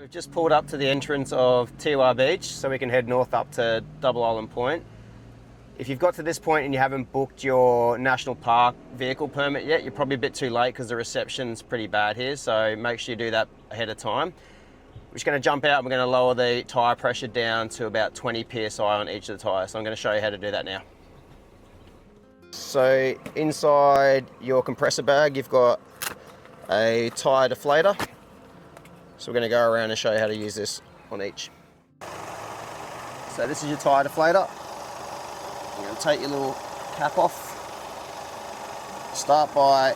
We've just pulled up to the entrance of Tiwa Beach so we can head north up to Double Island Point. If you've got to this point and you haven't booked your National Park vehicle permit yet, you're probably a bit too late because the reception's pretty bad here, so make sure you do that ahead of time. We're just going to jump out and we're going to lower the tyre pressure down to about 20 psi on each of the tyres. So I'm going to show you how to do that now. So inside your compressor bag, you've got a tyre deflator. So we're going to go around and show you how to use this on each. So this is your tyre deflator. You're going to take your little cap off. Start by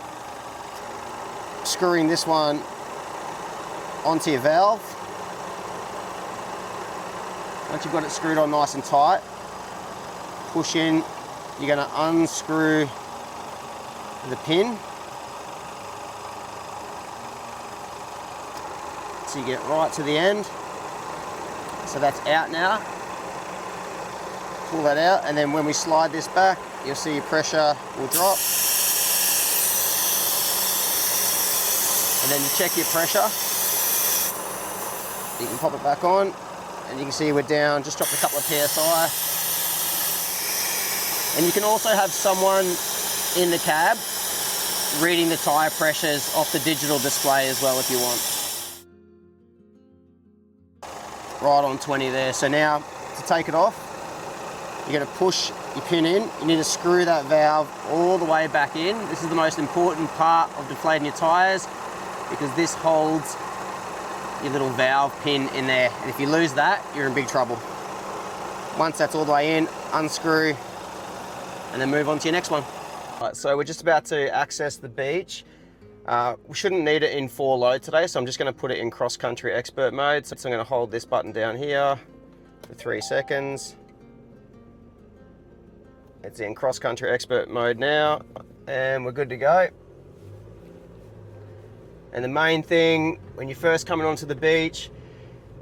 screwing this one onto your valve. Once you've got it screwed on nice and tight, push in. You're going to unscrew the pin. So you get right to the end. So that's out now. Pull that out, and then when we slide this back, you'll see your pressure will drop. And then you check your pressure. You can pop it back on, and you can see we're down, just dropped a couple of PSI. And you can also have someone in the cab reading the tyre pressures off the digital display as well if you want. Right on 20 there. So now to take it off, you're going to push your pin in. You need to screw that valve all the way back in. This is the most important part of deflating your tyres because this holds your little valve pin in there. And if you lose that, you're in big trouble. Once that's all the way in, unscrew and then move on to your next one. Right, so we're just about to access the beach. We shouldn't need it in 4 low today, so I'm just going to put it in cross-country expert mode. So I'm going to hold this button down here for 3 seconds. It's in cross-country expert mode now, and we're good to go. And the main thing, when you're first coming onto the beach,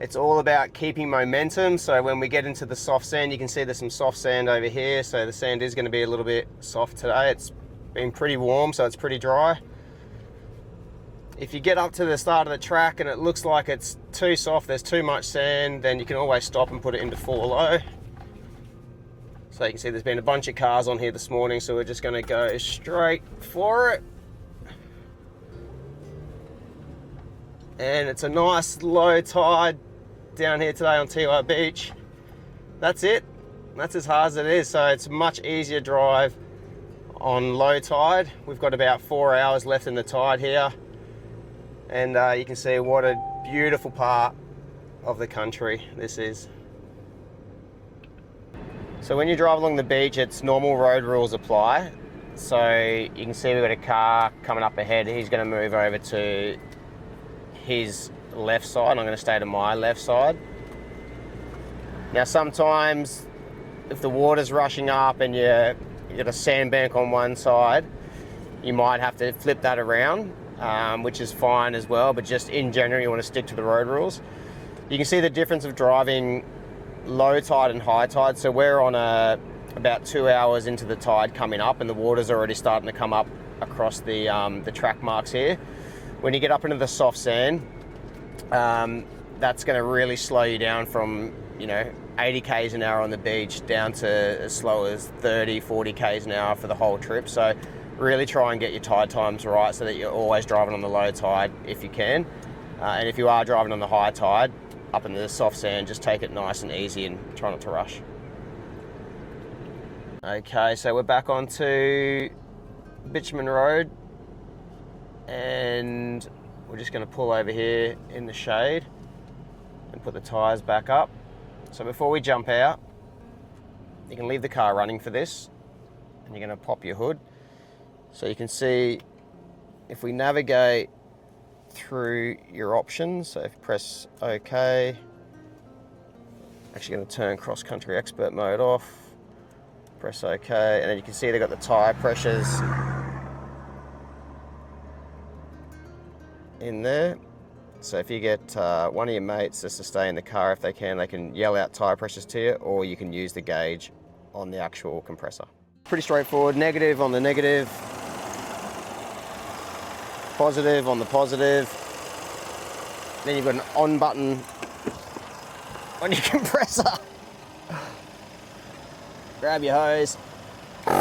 it's all about keeping momentum. So when we get into the soft sand, you can see there's some soft sand over here. So the sand is going to be a little bit soft today. It's been pretty warm, so it's pretty dry. If you get up to the start of the track and it looks like it's too soft, there's too much sand, then you can always stop and put it into 4 low. So you can see there's been a bunch of cars on here this morning, so we're just going to go straight for it. And it's a nice low tide down here today on Tiwa Beach. That's it. That's as hard as it is. So it's a much easier drive on low tide. We've got about 4 hours left in the tide here. And you can see what a beautiful part of the country this is. So when you drive along the beach, it's normal road rules apply. So you can see we've got a car coming up ahead. He's going to move over to his left side. I'm going to stay to my left side. Now sometimes if the water's rushing up and you got a sandbank on one side, you might have to flip that around, which is fine as well, but just in general you want to stick to the road rules. You can see the difference of driving low tide and high tide. So we're on about 2 hours into the tide coming up, and the water's already starting to come up across the track marks here. When you get up into the soft sand, that's going to really slow you down from 80 k's an hour on the beach down to as slow as 30, 40 k's an hour for the whole trip. So really try and get your tide times right so that you're always driving on the low tide if you can. And if you are driving on the high tide, up into the soft sand, just take it nice and easy and try not to rush. Okay, so we're back onto Bitumen Road, and we're just going to pull over here in the shade and put the tyres back up. So before we jump out, you can leave the car running for this, and you're going to pop your hood. So you can see if we navigate through your options, so if you press OK, actually going to turn cross-country expert mode off, press OK, and then you can see they've got the tyre pressures in there. So if you get one of your mates just to stay in the car if they can yell out tyre pressures to you, or you can use the gauge on the actual compressor. Pretty straightforward. Negative on the negative, positive on the positive. Then you've got an on button on your compressor. Grab your hose. And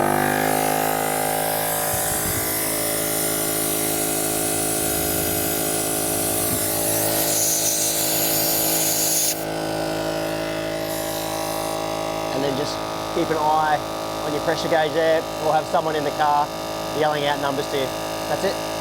then just keep an eye on your pressure gauge there. We'll have someone in the car yelling out numbers to you. That's it.